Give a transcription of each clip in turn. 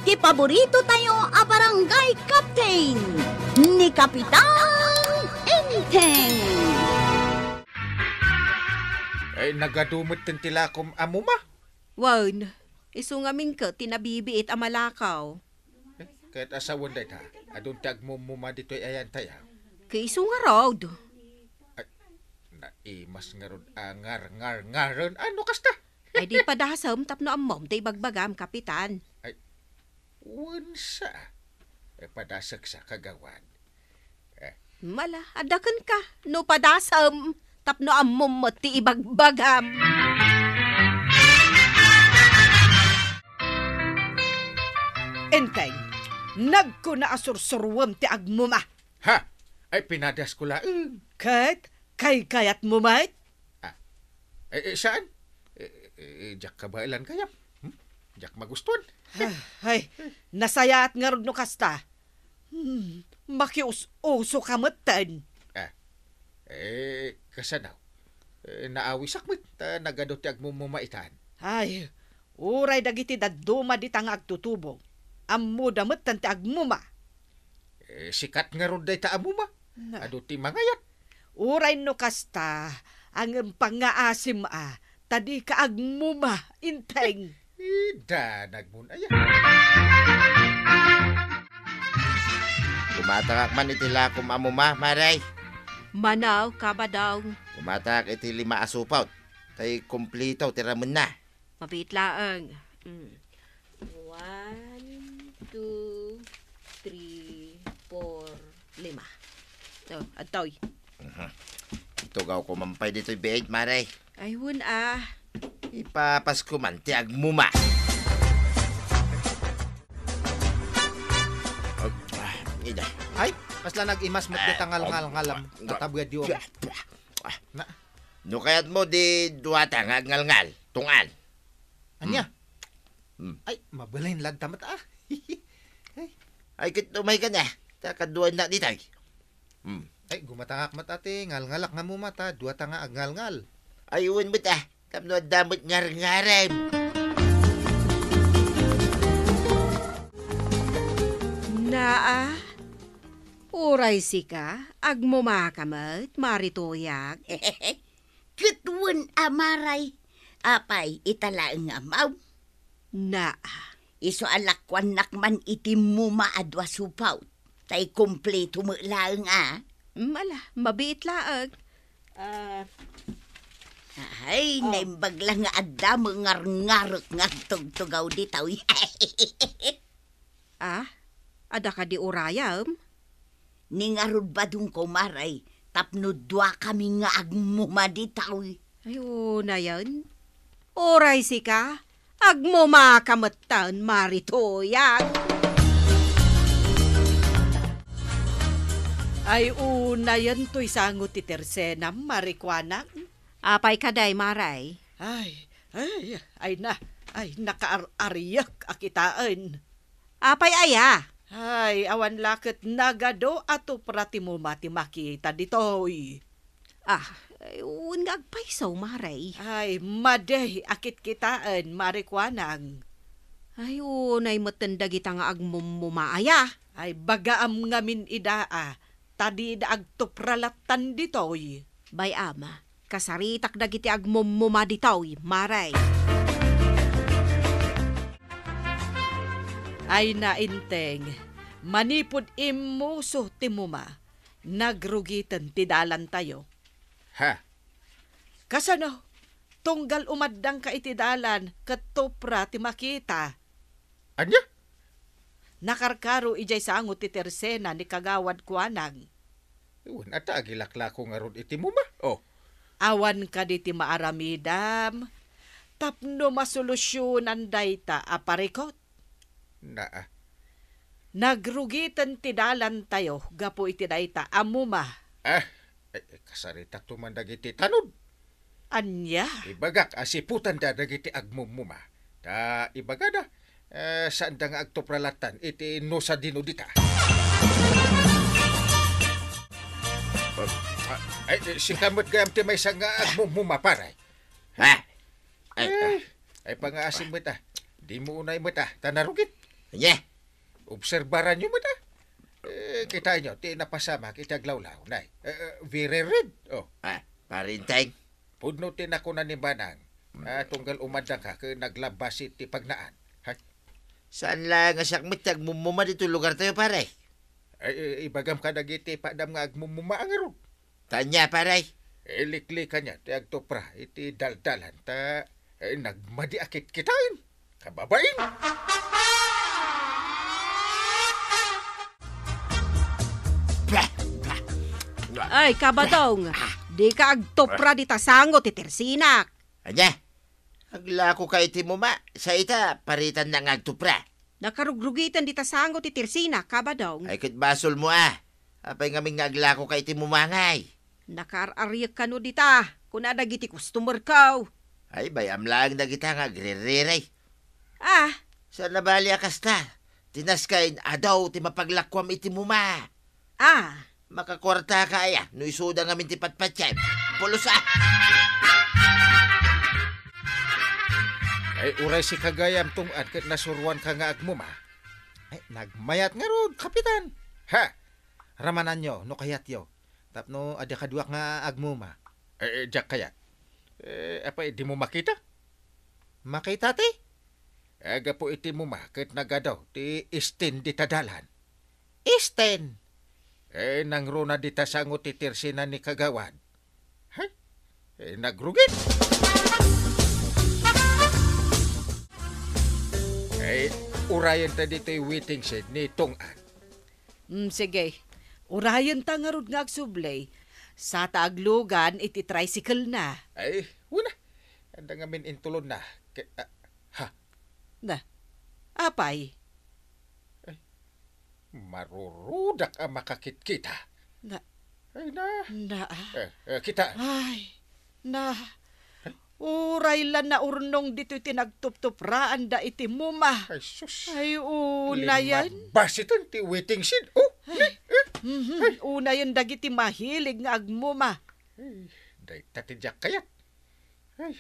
ti paborito tayo a barangay captain ni Kapitan Enteng. Ay, nagadumot tin tilakom amuma. Wan, iso nga mingka tinabibiit ang malakaw. Kahit asawan day ta, adun tag mumuma dito'y ayan tayo. Kay iso nga raw. Naimas nga ron angar-ngar-ngaron. Ano kasta? Ay di pa dasam tapno ang mom tay bagbagam, Kapitan. Unsa? Padasag sa kagawan. Mala, adakan ka. No padasam tapno ang mom mo ti ibagbagam. Enteng, nagko na asursurwam ti agmuma. Ha? Ay, pinadas ko lang. Kat, kayat mo mait? Saan? Jak kabailan kaya? Jak magustuhan? Ay, nasayat nga rod no kasta. Makius-uso kamatan. Kasanaw. Naawi sakmit, nagadot ti agmumumaitan. Ay, uray dagiti daduma di tang agtutubo. Ammo damot tanti agmuma. Sikat nga rod day ta amuma. Ado ti mangayat. Uray no kasta, ang pangaasim tadi ka agmuma, Inteng. Danag mo na yan. Kumatakak man itila kum amuma, maray. Manaw, kabadaw. Kumatakak iti 5 asupaw. Tay kumplito, tira mo na. Mapitlaang. 1, 2, 3, 4, 5. So, atoy. Tugaw ko mampay dito'y beid, maray. Ayun Ipapas ko man ti agmuma. Ay, kasla nag-imas mo't tangal-ngal-ngalam. Tatabuyad yung. No kayat mo di duwata nga ngal-ngal. Tungal. Anya? Ay, mabalain lang tamat Ay, kit umay ka na. Takaduan na di tay. Ay, gumatangak matati. Ngal-ngalak nga mo mata. Duwata nga ngal-ngal. Ayun mo ta. Tapno damot ngar-ngarem. Uray sika, agmumakamat, maritoyag. Kitwen amaray. Apay, italaang amaw. Iso alakwan nakman itim mo maadwa supaw. Tay kompleto mo laang Mala, mabiit laag. Ay, naimbag lang nga adda mo ngar-ngarok nga tugtugaw di taw. Ada ka di urayam? Ningarod ba dun ko maray, tapno dwa kami nga agmuma di taw. Ayun na yan. Uray sika, agmumakamatan, maritoyag. Ay, una yan to'y sangot ti tersenam, marikwanak. Apay kaday, maray. Ay nakaariyak akitaan. Apay aya. Ay, awan lakit nagado ato prati mo mati makita ditoy. Ayun nga agpaysaw, maray. Ay, maday akit kitaan, marikwanang. Ayun, ay matanda kita nga agmumumaaya. Ay, bagaam ngamin idaa, tadi da agtupralatan ditoy. Bay ama, kasaritak dagiti agmumuma ditoy, maray. Ay nainteng, manipod imuso ti muma, nagrugitan ti dalan tayo. Ha? Kasano, tunggal umaddang ka iti dalan, katopra ti makita. Anya? Nakarkaro ijay sangot ti tersena ni kagawad kuanang. Iwan, ata agilaklako nga ron iti muma. Awan ka di ti maaramidam, tapno masolusyonan dayta aparikot. Nagrugitan ti dalan tayo, gapo iti dayta amuma. Kasarita tumandag iti tanod. Anya? Ibagak, asiputan da dagiti agmumuma. Ta ibaga da, saan da nga agtopralatan, iti no sa dinudita. Si kamot gayam ti may nga agmumuma, paray. Ha? Ay pangaasim mo ta. Di mo unay mo ta, tanarugit. Anya? Obserbaran nyo mo na. Kita nyo, ti napasama kita glawlaw, nay. Very red. Oh, Parinteng. pudnutin ako na ni Banang. Tunggal umadang ka, naglabas iti pagnaan. Ha? Saan lang nga sakmit agmumuma dito lugar tayo, pare? Ibagam ka nagiti padam nga agmumuma ang aro. Tanya, pare. Likli ka niya, ti agtopra, iti daldalan, nagmadi akit kitain. Kababain. Ay, kabadong. Di ka agtopra di tasango ti Tersinak. Anya? Aglako ka iti muma. Sa ita, paritan na ngagtupra. Nakarugrugitan di tasango ti Tersinak, kabadong. Ay kit basol mo Apay ngaming aglako ka iti mumangay. Nakararyak ka no dita. Kung adagiti customer ka. Ay bayam lang na kita nga gririray. Ah, Sa nabali akasta. Tinaskain adaw ti mapaglakwam iti muma. Makakwarta ka no isuda ngamin ti patpatsyan. Pulos Ay uray si kagayam tungad ket nasuruan ka nga agmuma. Ay nagmayat nga rod, kapitan. Ha? Ramanan nyo, no kayat yo. Tapno ada kaduak nga agmuma. Diyak kayat. Apa di mo makita? Makita ti? Aga po iti muma ket nagadaw ti isten di tadalan. Isten? Nangruna di tasango ti Tersina ni kagawad. Hay? Nagrugit. Urayan ta dito yung waiting shed ni Tongad. Sige. Urayan ta nga rod nga agsublay. Sa taaglugan, iti tricycle na. Ay, una. Anda nga min intulon na. Na, apay? Marurudak ang makakit kita. Na, Ay na. Ay, Kita. na. Uray lan na urnong dito tinagtup-tupraan da iti muma. Ay, sus. Ay, una yan. Basitan ti waiting shed. Oh, Una yan dagiti mahilig nga agmuma. Ay, day tatidyak kayat. Ay,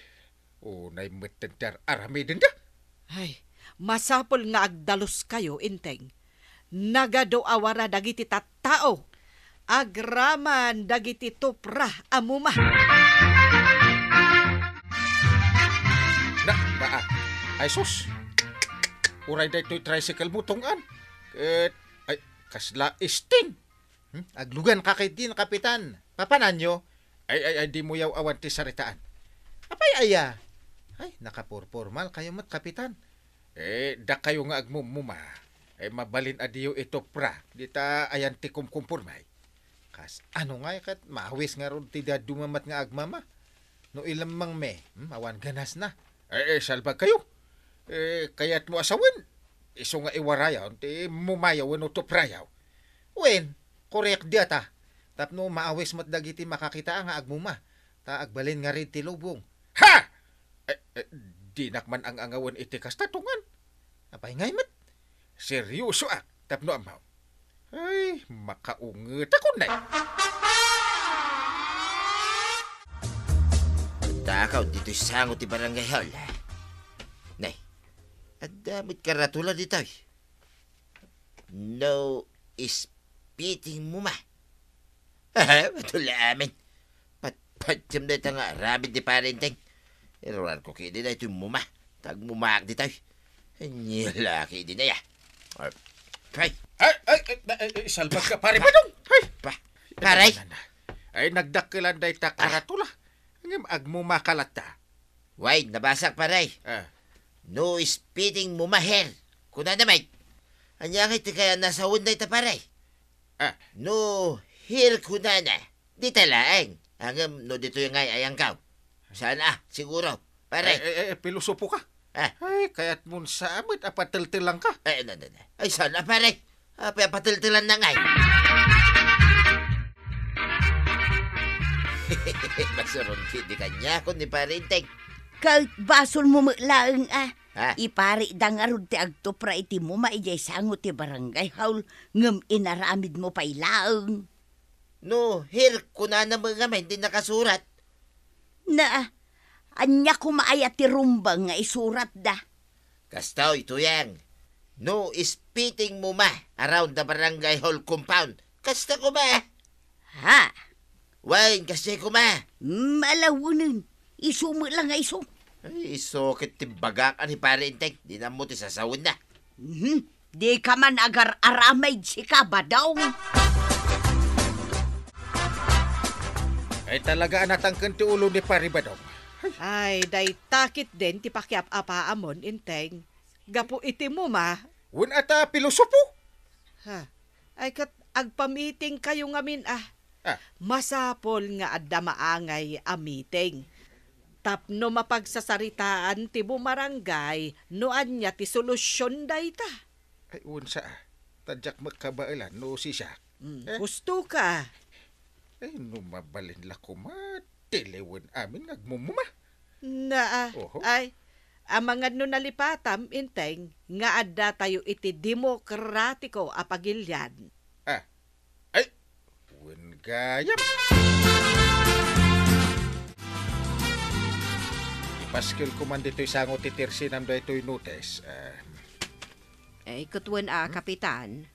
unay matendar arami din da. Ay, masapol nga agdalos kayo, inteng. Nagado awara dagiti tattao. Agraman dagiti tupra amuma. Ay, sus. Uray da ito'y tricycle mo tungan. Ay, kasla isting. Aglugan ka kay din, kapitan. Papanan nyo? Ay, di mo yaw awan ti saritaan. Apay, aya. Ay, nakapurpormal kayo mat, kapitan. Da kayo nga agmumuma. Mabalin adiyo ito pra. Dita ayan ti kumkumpurmay. Kas, ano nga kat, mahawis nga ron ti dumamat nga agmama. No ilamang me, awan ganas na. Salbag kayo. Kaya't mo asawin. Iso nga iwarayaw, ti mumayaw no to prayaw. Wen, korek diata. Tapno maawis mat dagiti makakita nga agmuma. Ta agbalin nga rin ti lubong. Ha! Di nakman ang angawan iti kastatungan. Apay ngay mat. Seryoso tapno amaw. Ay, makaunget ako na. Takaw dito sango ti barangay hall. Nay, adamit karatula dito. No speeding muma. Matula amin. Patpatsam na ito nga rabid di parenteng. Iruan ko kini na ito muma. Tagmumak dito. Nilaki din na ya. Ay, salbag ka pare pa dong. paray. Ay, nagdakilan day ta karatula. Ngam agmumakalata. Wait, nabasak paray. No speeding mumaher. Kuna namay. Anya kay ti kaya nasa unday ta paray. No here kuna na. Di talaeng. Hangam no dito yung ngay ayang kaw. Sana siguro. Paray. Pilosopo ka. Ay, kaya't mun sa amit, apatiltilang ka. Ay, sana paray. Patiltilan na ngay. Masuron di kanya kung ni parinteng. Kahit basol mo maglaang Ha? Ipari da nga rod ti agtopra iti mo maijay sango ti barangay haul ngem inaramid mo pa ilaang. No, here kuna na mga hindi nakasurat. Na, anya kumaaya ti rumbang nga isurat da. Kastaw ito yang. No spitting mo ma around the barangay hall compound. Kasta ko ma. Ha? Wain kasi ko ma. Malawunan. Iso mo lang nga iso. Ay, isokit timbagak ni pare Inteng. Di na mo ti sasawin na. Di ka man agar-aramay si Kabadong. Ay talaga anatangkan ti ulo ni Pari Badong. Ay, day takit din ti pakiap-apa amon, Inteng. Gapo iti mo, ma. Wen ata pilosopo. Ha? Ay, kat agpamiting kayo ngamin, Masapol nga adda maangay a meeting. Tapno mapagsasaritaan ti bumarangay, noan niya ti solusyon day ta. Ay unsa tadyak magkabailan no siya. Gusto ka. Ay no mabalin la ko matiliwan amin ngagmumuma. Oho. Ay, amangad no nalipatam, Inteng, nga adda tayo iti demokratiko a pagilyan. Ay wen gayam. Ipaskil ko man dito'y sangot titirsi nam da ito'y notes. Ay, kutwan kapitan.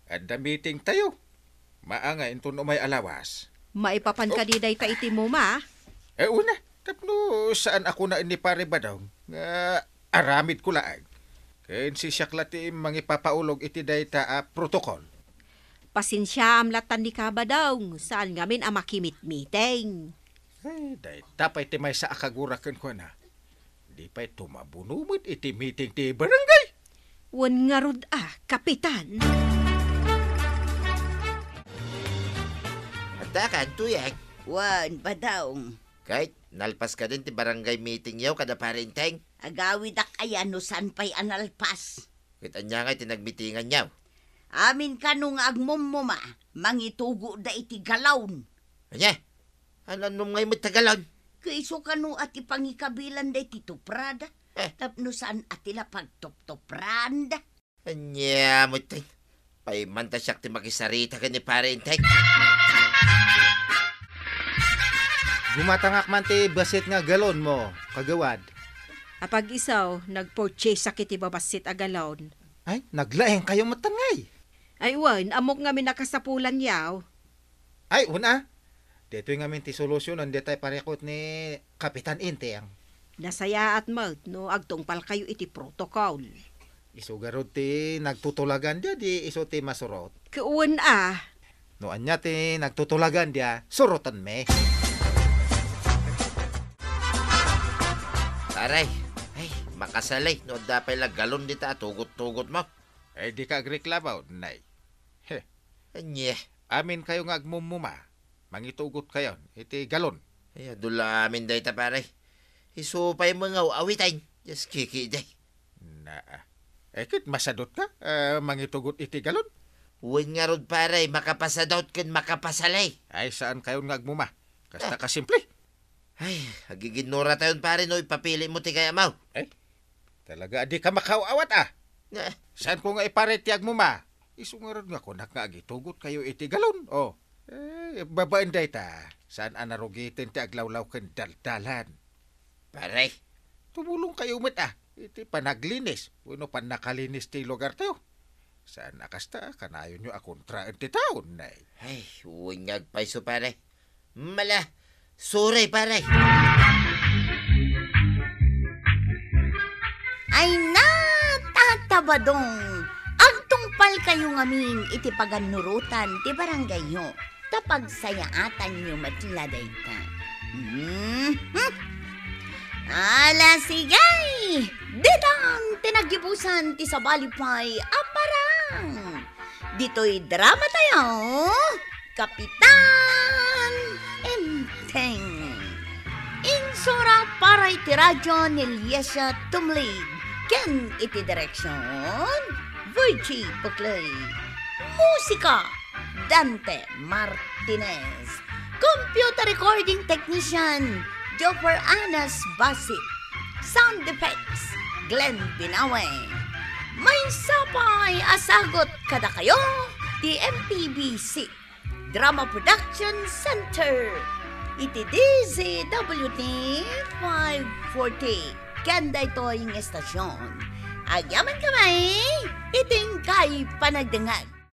Adda meeting tayo. Maanga into no may alawas. Maipapan ka di day ta iti mo, ma. Una, tapno saan ako na ini Pare Badong nga aramid ko laang. Kain si Syaklati mangipapaulog iti dayta protokol. Pasensya amlatan ni Kabadong. Saan ngamin makimit-meeting. Ay, dayta pa iti may sa akagurakan ko na. Di pa ito mabunumot iti meeting ti barangay. Wan nga rod kapitan. Atakan, tuyag. Wan, Badong. Kahit nalpas ka din ti barangay meeting yaw kada pare Inteng. Agawid ak ayan no san pa'y analpas. Kahit anya nga tinagmitingan yaw. Amin ka nung agmumuma, mangitugo da iti galawon. Anya? Ano nung ngay mo tagalon? Kaiso ka nung ati pangikabilan da iti tuprada. Tapno saan atila pagtop-topranda. Anya mo tay. Pay manta siyak ti makisarita ka ni pare Inteng. Gumatangak man ti basit nga galon mo, kagawad. Apag isaw, nag-purchase sakit ibabasit agalon. Ay, naglaeng kayo matangay. Ay, wan, amok nga minakasapulan yaw. Ay, una. Dito yung amin ti solusyonan, di tayo parekot ni Kapitan Inteng. Nasaya at malt, no, agtungpal kayo iti protocol. Isugarod ti nagtutulagan dia, di iso ti masurot. Kuwan No anya ti nagtutulagan dia, surutan me. Aray, ay, makasalay. No, dapay lang galon dita, tugot-tugot mo. Ay, di ka agreklabaw, nay. Anya. Amin kayo nga agmumuma. Mangitugot kayo, iti galon. Ay, adula amin day ta pare. Isupay mga awitain. Just kiki day. Kit masadot ka, mangitugot iti galon. Uwan nga rod pare, makapasadot kun makapasalay. Ay, saan kayo nga agmuma? Kasta ka simple. Ay, hagiginura tayon pare no, ipapili mo ti kaya mau. Ay, talaga di ka makawawat Saan ko nga ipare ti agmuma? Isungarad nga ko nakagitugot kayo iti galon. Babaan day ta. Saan anarugitin ti aglawlaw ken daldalan. Pare. Tumulong kayo met iti panaglinis. Uno pan nakalinis ti lugar tayo. Saan nakasta kanayon nyo akontraan ti taon, nay. Ay, uwanyag paiso pare. Mala, suray pare. Ay na, tatabadong. Agtungpal kayo ngamin iti paganurutan ti barangay nyo. Tapag sayaatan nyo matladay ka. Ala sigay! Ditang tinagibusan ti sabalipay aparang. Dito'y drama tayo. Kapitan Inteng. Insura para iti radyo ni Liesha Tumlig. Ken iti direksyon Virgie Puclay. Musika Dante Martinez. Computer recording technician Joffer Anas Basit. Sound effects Glenn Binawe. May sapay asagot kada kayo di MPBC Drama Production Center. Iti DZWT 540 kanda ito yung estasyon. Agyaman kamay, iting kay panagdangag.